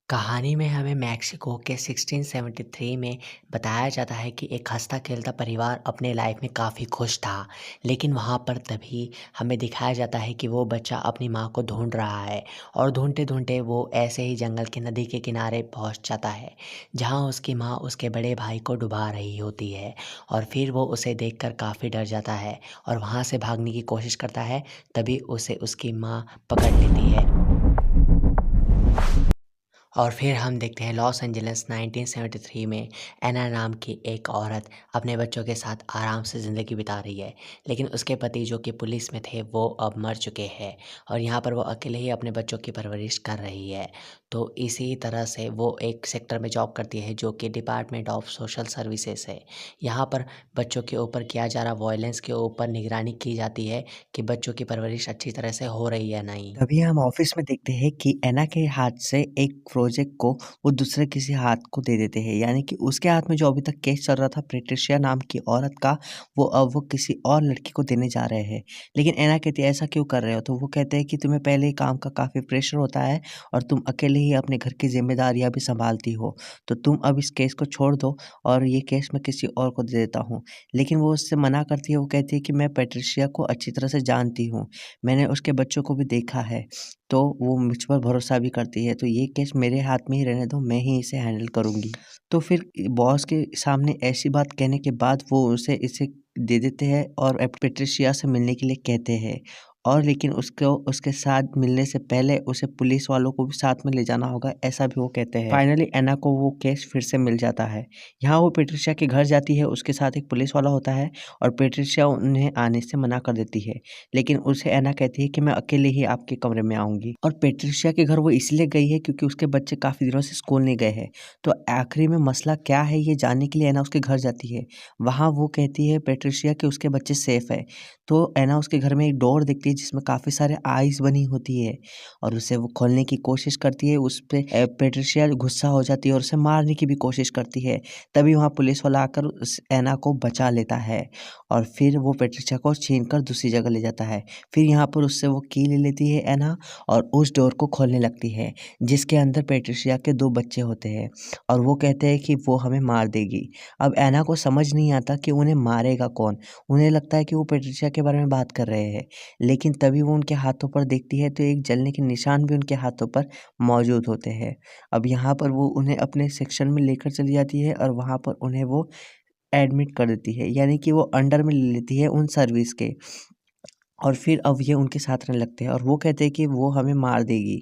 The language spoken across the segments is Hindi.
कहानी में हमें मेक्सिको के 1673 में बताया जाता है कि एक हँसता-खेलता परिवार अपने लाइफ में काफ़ी खुश था। लेकिन वहाँ पर तभी हमें दिखाया जाता है कि वो बच्चा अपनी माँ को ढूँढ रहा है और ढूँढते-ढूँढते वो ऐसे ही जंगल के नदी के किनारे पहुँच जाता है, जहाँ उसकी माँ उसके बड़े भाई को डुबा रही होती है और फिर वो उसे देखकर काफ़ी डर जाता है और वहाँ से भागने की कोशिश करता है, तभी उसे उसकी माँ पकड़ लेती है। और फिर हम देखते हैं लॉस एंजेलिस 1973 में एना नाम की एक औरत अपने बच्चों के साथ आराम से ज़िंदगी बिता रही है। लेकिन उसके पति जो कि पुलिस में थे वो अब मर चुके हैं और यहाँ पर वो अकेले ही अपने बच्चों की परवरिश कर रही है। तो इसी तरह से वो एक सेक्टर में जॉब करती है जो कि डिपार्टमेंट ऑफ सोशल सर्विसेज है। यहाँ पर बच्चों के ऊपर किया जा रहा वायलेंस के ऊपर निगरानी की जाती है कि बच्चों की परवरिश अच्छी तरह से हो रही है या नहीं। तभी हम ऑफिस में देखते हैं कि एना के हाथ से एक प्रोजेक्ट को वो दूसरे किसी हाथ को दे देते हैं, यानी कि उसके हाथ में जो अभी तक केस चल रहा था पेट्रिशिया नाम की औरत का, वो अब वो किसी और लड़की को देने जा रहे हैं। लेकिन एना कहती है ऐसा क्यों कर रहे हो? तो वो कहते हैं कि तुम्हें पहले ही काम का काफ़ी प्रेशर होता है और तुम अकेले ही अपने घर की जिम्मेदारियां भी संभालती हो, तो तुम अब इस केस को छोड़ दो और ये केस मैं किसी और को दे देता हूँ। लेकिन वो उससे मना करती है। वो कहती है कि मैं पेट्रिशिया को अच्छी तरह से जानती हूँ, मैंने उसके बच्चों को भी देखा है, तो वो मुझ पर भरोसा भी करती है, तो ये केस मेरे हाथ में ही रहने दो, मैं ही इसे हैंडल करूँगी। तो फिर बॉस के सामने ऐसी बात कहने के बाद वो उसे इसे दे देते हैं और पेट्रिशिया से मिलने के लिए कहते हैं। और लेकिन उसको उसके साथ मिलने से पहले उसे पुलिस वालों को भी साथ में ले जाना होगा, ऐसा भी वो कहते हैं। फाइनली एना को वो केस फिर से मिल जाता है। यहाँ वो पेट्रिशिया के घर जाती है, उसके साथ एक पुलिस वाला होता है और पेट्रिशिया उन्हें आने से मना कर देती है। लेकिन उसे एना कहती है कि मैं अकेले ही आपके कमरे में आऊँगी, और पेट्रिशिया के घर वो इसलिए गई है क्योंकि उसके बच्चे काफ़ी दिनों से स्कूल नहीं गए हैं। तो आखिरी में मसला क्या है ये जानने के लिए एना उसके घर जाती है। वहाँ वो कहती है पेट्रिशिया कि उसके बच्चे सेफ है। तो एना उसके घर में एक डोर देखती है जिसमें काफ़ी सारे आइज़ बनी होती है और उसे वो खोलने की कोशिश करती है। उस पे पेट्रिशिया गुस्सा हो जाती है और उसे मारने की भी कोशिश करती है। तभी वहाँ पुलिस वाला आकर उस एना को बचा लेता है और फिर वो पेट्रिशिया को छीनकर दूसरी जगह ले जाता है। फिर यहाँ पर उससे वो की ले लेती है एना और उस डोर को खोलने लगती है, जिसके अंदर पेट्रिशिया के 2 बच्चे होते हैं और वो कहते हैं कि वो हमें मार देगी। अब एना को समझ नहीं आता कि उन्हें मारेगा कौन? उन्हें लगता है कि वो पेट्रिशिया के बारे में बात कर रहे हैं, लेकिन तभी वो उनके हाथों पर देखती है तो एक जलने के निशान भी उनके हाथों पर मौजूद होते हैं। अब यहाँ पर वो उन्हें अपने सेक्शन में लेकर चली जाती है और वहाँ पर उन्हें वो एडमिट कर देती है, यानी कि वो अंडर में ले लेती है उन सर्विस के। और फिर अब ये उनके साथ रहने लगते हैं और वो कहते हैं कि वो हमें मार देगी।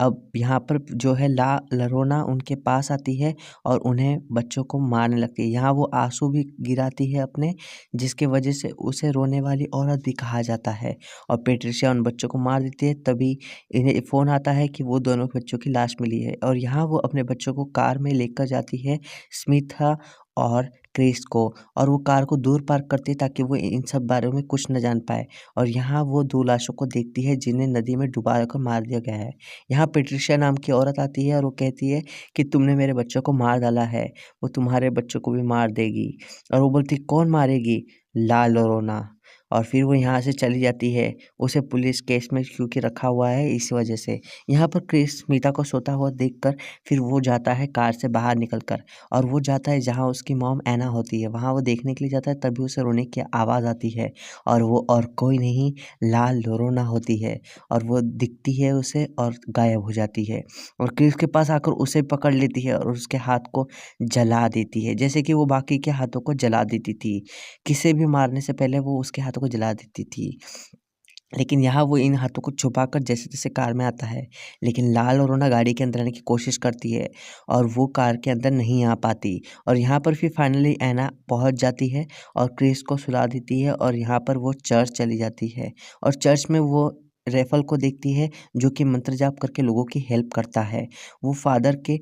अब यहाँ पर जो है ला लरोना उनके पास आती है और उन्हें बच्चों को मारने लगती है। यहाँ वो आँसू भी गिराती है अपने, जिसकी वजह से उसे रोने वाली औरत भी कहा जाता है और पेट्रिशिया उन बच्चों को मार देती है। तभी इन्हें फ़ोन आता है कि वो दोनों बच्चों की लाश मिली है और यहाँ वो अपने बच्चों को कार में लेकर जाती है, स्मिथा और क्रिस को, और वो कार को दूर पार्क करती है ताकि वो इन सब बारे में कुछ न जान पाए। और यहाँ वो 2 लाशों को देखती है जिन्हें नदी में डुबा कर मार दिया गया है। यहाँ पेट्रिशिया नाम की औरत आती है और वो कहती है कि तुमने मेरे बच्चों को मार डाला है, वो तुम्हारे बच्चों को भी मार देगी। और वो बोलती है कौन मारेगी? ला लोरोना। और फिर वो यहाँ से चली जाती है, उसे पुलिस केस में क्योंकि रखा हुआ है इस वजह से। यहाँ पर क्रिस स्मिता को सोता हुआ देखकर फिर वो जाता है कार से बाहर निकल कर और वो जाता है जहाँ उसकी मॉम एना होती है, वहाँ वो देखने के लिए जाता है। तभी उसे रोने की आवाज़ आती है और वो और कोई नहीं लाल लोरोना होती है और वो दिखती है उसे और गायब हो जाती है और क्रिस के पास आकर उसे पकड़ लेती है और उसके हाथ को जला देती है, जैसे कि वो बाकी के हाथों को जला देती थी। किसे भी मारने से पहले वो उसके हाथों को जला देती थी। लेकिन यहाँ वो इन हाथों को छुपाकर जैसे-तैसे कार में आता है, लेकिन लाल और रोना गाड़ी के अंदर आने की कोशिश करती है और वो कार के अंदर नहीं आ पाती और यहाँ पर फिर फाइनली ऐना पहुँच जाती है और क्रिस को सुला देती है और यहाँ पर वो चर्च चली जाती है और चर्च में वो रैफल को देखती है जो कि मंत्र जाप करके लोगों की हेल्प करता है। वो फादर के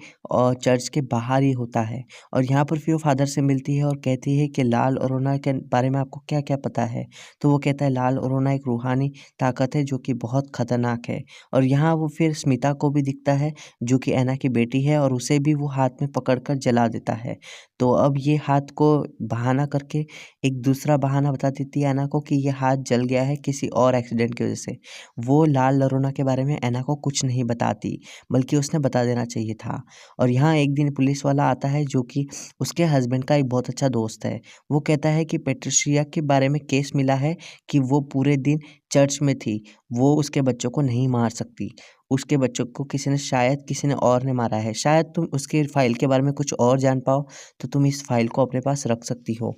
चर्च के बाहर ही होता है और यहाँ पर फिर वो फादर से मिलती है और कहती है कि लाल और रोना के बारे में आपको क्या-क्या पता है? तो वो कहता है लाल और रोना एक रूहानी ताकत है जो कि बहुत खतरनाक है। और यहाँ वो फिर स्मिता को भी दिखता है जो कि ऐना की बेटी है और उसे भी वो हाथ में पकड़कर जला देता है। तो अब ये हाथ को बहाना करके एक दूसरा बहाना बता देती है ऐना को कि ये हाथ जल गया है किसी और एक्सीडेंट की वज़ह से। वो लाल लरोना के बारे में ऐना को कुछ नहीं बताती, बल्कि उसने बता देना चाहिए था। और यहाँ एक दिन पुलिस वाला आता है जो कि उसके हस्बैंड का एक बहुत अच्छा दोस्त है। वो कहता है कि पेट्रिशिया के बारे में केस मिला है कि वो पूरे दिन चर्च में थी, वो उसके बच्चों को नहीं मार सकती। उसके बच्चों को शायद किसी ने और ने मारा है। शायद तुम उसके फ़ाइल के बारे में कुछ और जान पाओ, तो तुम इस फ़ाइल को अपने पास रख सकती हो।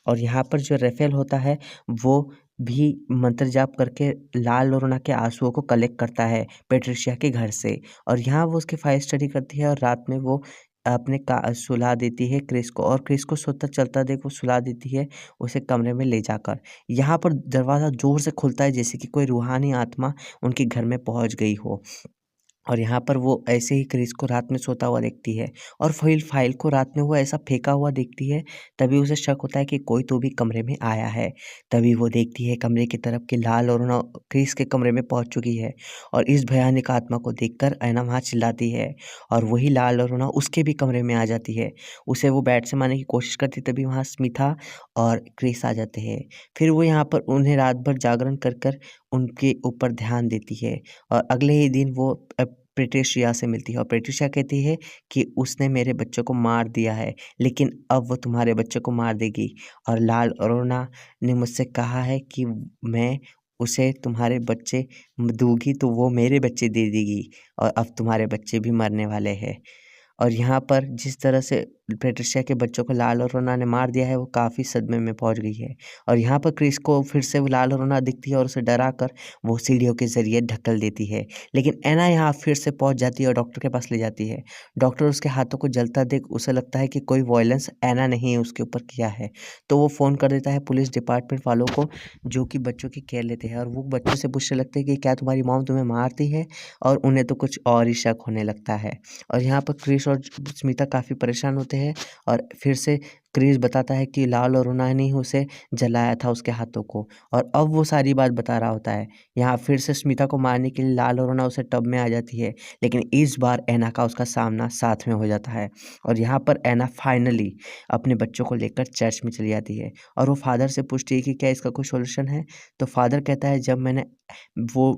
और यहाँ पर जो रेफेल होता है, वो भी मंत्र जाप करके लाल लोरोना के आँसुओं को कलेक्ट करता है पेट्रिशिया के घर से। और यहाँ वो उसकी फाइल स्टडी करती है और रात में वो अपने का सुला देती है क्रिस को, और क्रिस को सोता चलता देख वो सुला देती है उसे कमरे में ले जाकर। यहाँ पर दरवाज़ा ज़ोर से खुलता है जैसे कि कोई रूहानी आत्मा उनके घर में पहुँच गई हो। और यहाँ पर वो ऐसे ही क्रिस को रात में सोता हुआ देखती है, और फाइल को रात में वो ऐसा फेंका हुआ देखती है। तभी उसे शक होता है कि कोई तो भी कमरे में आया है। तभी वो देखती है कमरे की तरफ कि लाल और ना क्रिस के कमरे में पहुंच चुकी है, और इस भयानक आत्मा को देखकर ऐना वहाँ चिल्लाती है, और वही लाल और ना उसके भी कमरे में आ जाती है। उसे वो बैट से मारने की कोशिश करती, तभी वहाँ स्मिथा और क्रिस आ जाते हैं। फिर वो यहाँ पर उन्हें रात भर जागरण कर कर उनके ऊपर ध्यान देती है, और अगले ही दिन वो पेट्रिशिया से मिलती है, और पेट्रिशिया कहती है कि उसने मेरे बच्चों को मार दिया है, लेकिन अब वो तुम्हारे बच्चों को मार देगी। और लाल अरोना ने मुझसे कहा है कि मैं उसे तुम्हारे बच्चे दूंगी तो वो मेरे बच्चे दे देगी, और अब तुम्हारे बच्चे भी मरने वाले हैं। और यहाँ पर जिस तरह से पेट्रिशिया के बच्चों को लाल अरोना ने मार दिया है, वो काफ़ी सदमे में पहुँच गई है। और यहाँ पर क्रिस को फिर से वो लाल अरोना दिखती है, और उसे डराकर वो सीढ़ियों के ज़रिए ढकेल देती है। लेकिन ऐना यहाँ फिर से पहुँच जाती है और डॉक्टर के पास ले जाती है। डॉक्टर उसके हाथों को जलता देख उसे लगता है कि कोई वायलेंस ऐना नहीं उसके ऊपर किया है। तो वो फ़ोन कर देता है पुलिस डिपार्टमेंट वालों को, जो कि बच्चों की केयर लेते हैं, और वो बच्चों से पूछने लगते हैं कि क्या तुम्हारी मॉम तुम्हें मारती है? और उन्हें तो कुछ और ही शक होने लगता है। और यहाँ पर क्रिस और स्मिता काफ़ी परेशान होते हैं, और फिर से क्रिस बताता है कि लाल और रूना ने ही उसे जलाया था उसके हाथों को, और अब वो सारी बात बता रहा होता है। यहाँ फिर से स्मिता को मारने के लिए लाल और रूना उसे टब में आ जाती है, लेकिन इस बार ऐना का उसका सामना साथ में हो जाता है। और यहाँ पर ऐना फाइनली अपने बच्चों को लेकर चर्च में चली जाती है, और वो फादर से पूछती है कि क्या इसका कोई सॉल्यूशन है। तो फादर कहता है जब मैंने वो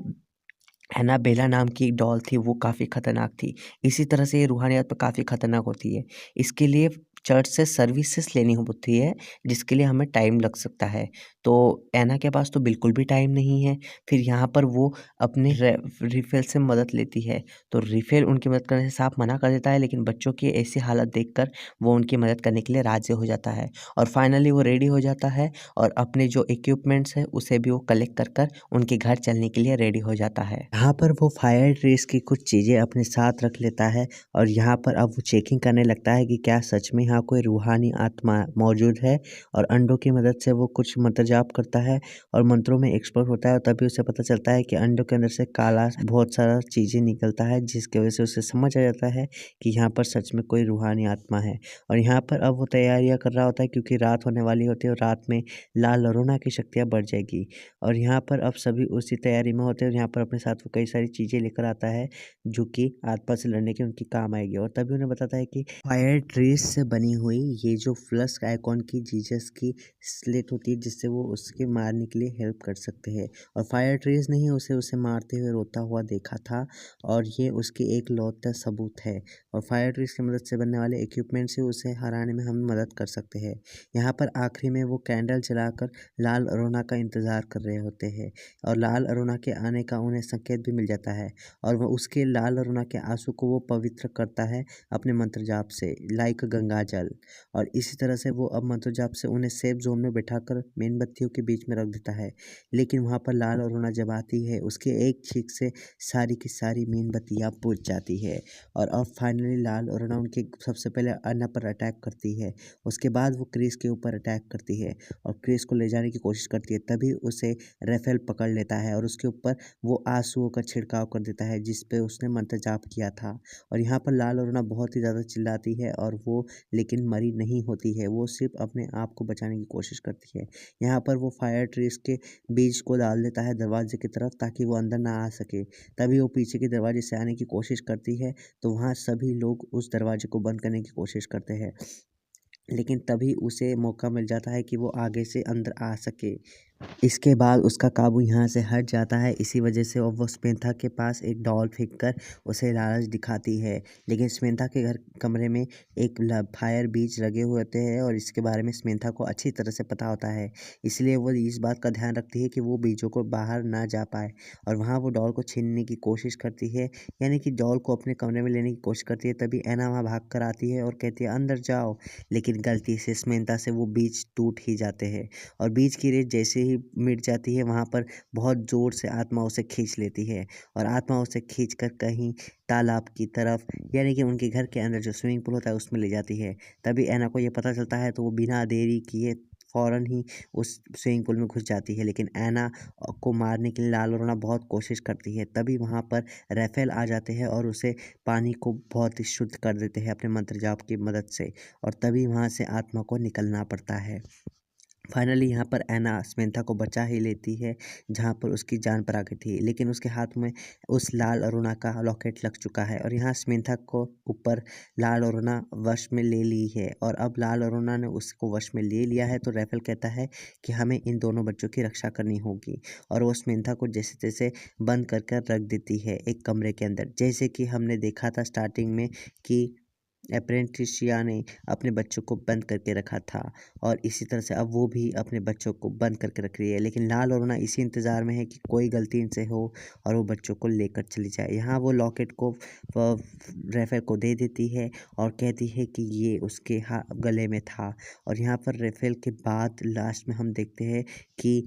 एनाबेला नाम की एक डॉल थी, वो काफ़ी खतरनाक थी। इसी तरह से ये रूहानियत पे काफ़ी खतरनाक होती है। इसके लिए चर्च से सर्विसेज़ लेनी होती है, जिसके लिए हमें टाइम लग सकता है। तो ऐना के पास तो बिल्कुल भी टाइम नहीं है। फिर यहाँ पर वो अपने रिफ़ेल से मदद लेती है। तो रिफ़ेल उनकी मदद करने से साफ मना कर देता है, लेकिन बच्चों की ऐसी हालत देखकर वो उनकी मदद करने के लिए राज़ी हो जाता है। और फाइनली वो रेडी हो जाता है, और अपने जो इक्विपमेंट्स हैं, उसे भी वो कलेक्ट कर उनके घर चलने के लिए रेडी हो जाता है। यहाँ पर वो फायर ट्रेस की कुछ चीज़ें अपने साथ रख लेता है, और यहाँ पर अब वो चेकिंग करने लगता है कि क्या सच में यहाँ कोई रूहानी आत्मा मौजूद है। और अंडों की मदद से वो कुछ मंत्र जाप करता है, और मंत्रों में एक्सपर्ट होता है, और तभी उसे पता चलता है कि अंडों के अंदर से काला बहुत सारा चीज़ें निकलता है, जिसकी वजह से उसे समझ आ जाता है कि यहाँ पर सच में कोई रूहानी आत्मा है। और यहाँ पर अब वो तैयारियाँ कर रहा होता है, क्योंकि रात होने वाली होती है, और रात में लाल लरोना की शक्तियाँ बढ़ जाएगी। और यहाँ पर अब सभी उसी तैयारी में होते हैं, और यहाँ पर अपने साथ वो कई सारी चीज़ें लेकर आता है, जो कि आत्मा से लड़ने के उनकी काम आएगी। और तभी उन्हें बताता है कि फायर ट्रेस से बनी हुई ये जो प्लस आइकॉन की जीसस की स्लेट होती है, जिससे वो उसके मारने के लिए हेल्प कर सकते हैं। और फायर ट्रेस ने ही उसे मारते हुए रोता हुआ देखा था, और ये उसकी एक लौता सबूत है। और फायर ट्रेस की मदद से बनने वाले इक्विपमेंट से उसे हराने में हम मदद कर सकते हैं। यहाँ पर आखिरी में वो कैंडल जलाकर लाल अरोना का इंतज़ार कर रहे होते हैं, और लाल अरोना के आने का उन्हें संकेत भी मिल जाता है, और वह उसके लाल अरोना के आंसू को वो पवित्र करता है अपने मंत्र जाप से, लाइक गंगा जल। और इसी तरह से वो अब मंत्र जाप से उन्हें सेफ जोन में बैठाकर मेणबत्तियों के बीच में रख देता है। लेकिन वहाँ पर लाल अरोना जब आती है, उसके एक छींक से सारी की सारी मेणबत्तियाँ बुझ जाती है। और अब फाइनली लाल अरोना उनके सबसे पहले अन्ना पर अटैक करती है, उसके बाद वो क्रिस के ऊपर अटैक करती है, और क्रिस को ले जाने की कोशिश करती है। तभी उसे रेफेल पकड़ लेता है, और उसके ऊपर वो आंसुओं का छिड़काव कर देता है, जिस पे उसने मंत्र जाप किया था। और यहाँ पर लाल अरुणा बहुत ही ज़्यादा चिल्लाती है, और वो लेकिन मरी नहीं होती है, वो सिर्फ अपने आप को बचाने की कोशिश करती है। यहाँ पर वो फायर ट्रीज के बीज को डाल देता है दरवाजे की तरफ, ताकि वो अंदर ना आ सके। तभी वो पीछे के दरवाजे से आने की कोशिश करती है, तो वहाँ सभी लोग उस दरवाजे को बंद करने की कोशिश करते हैं, लेकिन तभी उसे मौका मिल जाता है कि वो आगे से अंदर आ सके। इसके बाद उसका काबू यहाँ से हट जाता है। इसी वजह से और वो स्मेंथा के पास एक डॉल फेंक कर उसे लालच दिखाती है। लेकिन स्मेंथा के घर कमरे में एक फायर बीज लगे हुए होते हैं और इसके बारे में स्मेंथा को अच्छी तरह से पता होता है। इसलिए वो इस बात का ध्यान रखती है कि वो बीजों को बाहर ना जा पाए और वहाँ वो डॉल को छीनने की कोशिश करती है, यानी कि डॉल को अपने कमरे में लेने की कोशिश करती है। तभी एना वहाँ भाग कर आती है और कहती है अंदर जाओ, लेकिन गलती से स्मेंथा से वो बीज टूट ही जाते हैं और बीज की रेत जैसे ही मिट जाती है वहाँ पर बहुत ज़ोर से आत्मा उसे खींच लेती है और आत्मा उसे खींच कर कहीं तालाब की तरफ, यानी कि उनके घर के अंदर जो स्विमिंग पूल होता है उसमें ले जाती है। तभी ऐना को ये पता चलता है तो वो बिना देरी किए फ़ौरन ही उस स्विमिंग पूल में घुस जाती है। लेकिन ऐना को मारने के लिए लाल और बहुत कोशिश करती है। तभी वहाँ पर राफेल आ जाते हैं और उसे पानी को बहुत ही शुद्ध कर देते हैं अपने मंत्र जाप की मदद से और तभी वहाँ से आत्मा को निकलना पड़ता है। फाइनली यहाँ पर ऐना स्मेंथा को बचा ही लेती है, जहाँ पर उसकी जान पर आ गई थी। लेकिन उसके हाथ में उस लाल अरुणा का लॉकेट लग चुका है और यहाँ स्मेंथा को ऊपर लाल अरुणा वश में ले ली है और अब लाल अरुणा ने उसको वश में ले लिया है। तो राफेल कहता है कि हमें इन दोनों बच्चों की रक्षा करनी होगी और वो स्मेंथा को जैसे तैसे बंद कर कर रख देती है एक कमरे के अंदर, जैसे कि हमने देखा था स्टार्टिंग में कि एप्रेंटिसिया ने अपने बच्चों को बंद करके रखा था और इसी तरह से अब वो भी अपने बच्चों को बंद करके रख रही है। लेकिन लाल अरुणा इसी इंतज़ार में है कि कोई गलती इनसे हो और वो बच्चों को लेकर चली जाए। यहाँ वो लॉकेट को राफेल को दे देती है और कहती है कि ये उसके गले में था और यहाँ पर राफेल के बाद लास्ट में हम देखते हैं कि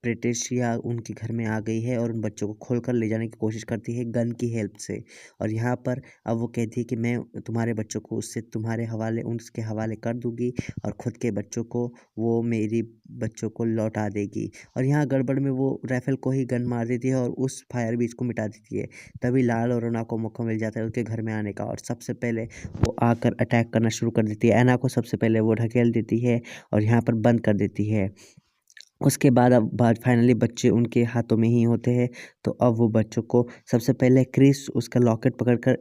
पेट्रिशिया उनके घर में आ गई है और उन बच्चों को खोलकर ले जाने की कोशिश करती है गन की हेल्प से और यहाँ पर अब वो कहती है कि मैं तुम्हारे बच्चों को उससे तुम्हारे हवाले उसके हवाले कर दूँगी और ख़ुद के बच्चों को वो मेरी बच्चों को लौटा देगी और यहाँ गड़बड़ में वो राफेल को ही गन मार देती है और उस फायर बीज को मिटा देती है। तभी लाल और ऐना को मौका मिल जाता है उसके घर में आने का और सबसे पहले वो आकर अटैक करना शुरू कर देती है। ऐना को सबसे पहले वो ढकेल देती है और यहाँ पर बंद कर देती है। उसके बाद अब फाइनली बच्चे उनके हाथों में ही होते हैं। तो अब वो बच्चों को सबसे पहले क्रिस उसका लॉकेट पकड़कर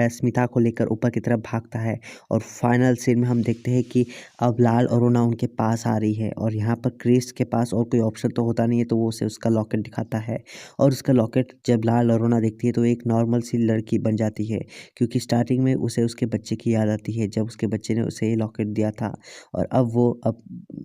स्मिता को लेकर ऊपर की तरफ भागता है और फाइनल सीन में हम देखते हैं कि अब लाल अरुणा उनके पास आ रही है और यहाँ पर क्रिस के पास और कोई ऑप्शन तो होता नहीं है, तो वो उसे उसका लॉकेट दिखाता है और उसका लॉकेट जब लाल अरुणा देखती है तो एक नॉर्मल सी लड़की बन जाती है, क्योंकि स्टार्टिंग में उसे उसके बच्चे की याद आती है जब उसके बच्चे ने उसे ये लॉकेट दिया था और अब वो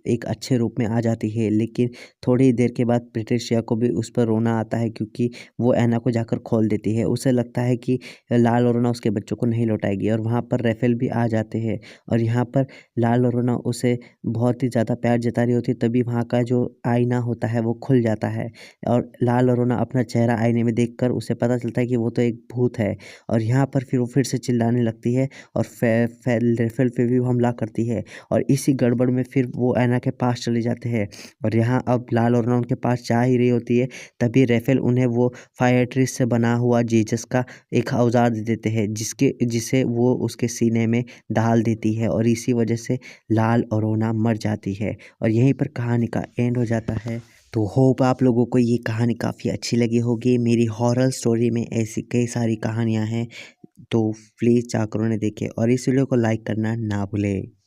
एक अच्छे रूप में आ जाती है। लेकिन थोड़ी देर के बाद पेट्रिशिया को भी उस पर रोना आता है, क्योंकि वो ऐना को जाकर खोल देती है। उसे लगता है कि लाल अरुणा उसके बच्चों को नहीं लौटाएगी और वहाँ पर राफेल भी आ जाते हैं और यहाँ पर लाल अरुणा उसे बहुत ही ज़्यादा प्यार जता रही होती है। तभी वहाँ का जो आईना होता है वो खुल जाता है और लाल अरुणा अपना चेहरा आईने में देखकर उसे पता चलता है कि वो तो एक भूत है और यहाँ पर फिर वो फिर से चिल्लाने लगती है और राफेल पे भी हमला करती है और इसी गड़बड़ में फिर वो ऐना के पास चले जाते हैं और यहाँ अब लाल अरुणा उनके पास जा ही रही होती है। तभी राफेल उन्हें वो फायर ट्रिस से बना हुआ जीसस का एक औजार दे देते हैं, जिसे वो उसके सीने में डाल देती है और इसी वजह से लाल अरुणा मर जाती है और यहीं पर कहानी का एंड हो जाता है। तो होप आप लोगों को ये कहानी काफ़ी अच्छी लगी होगी। मेरी हॉरर स्टोरी में ऐसी कई सारी कहानियाँ हैं, तो प्लीज़ जाकर उन्हें देखें और इस वीडियो को लाइक करना ना भूलें।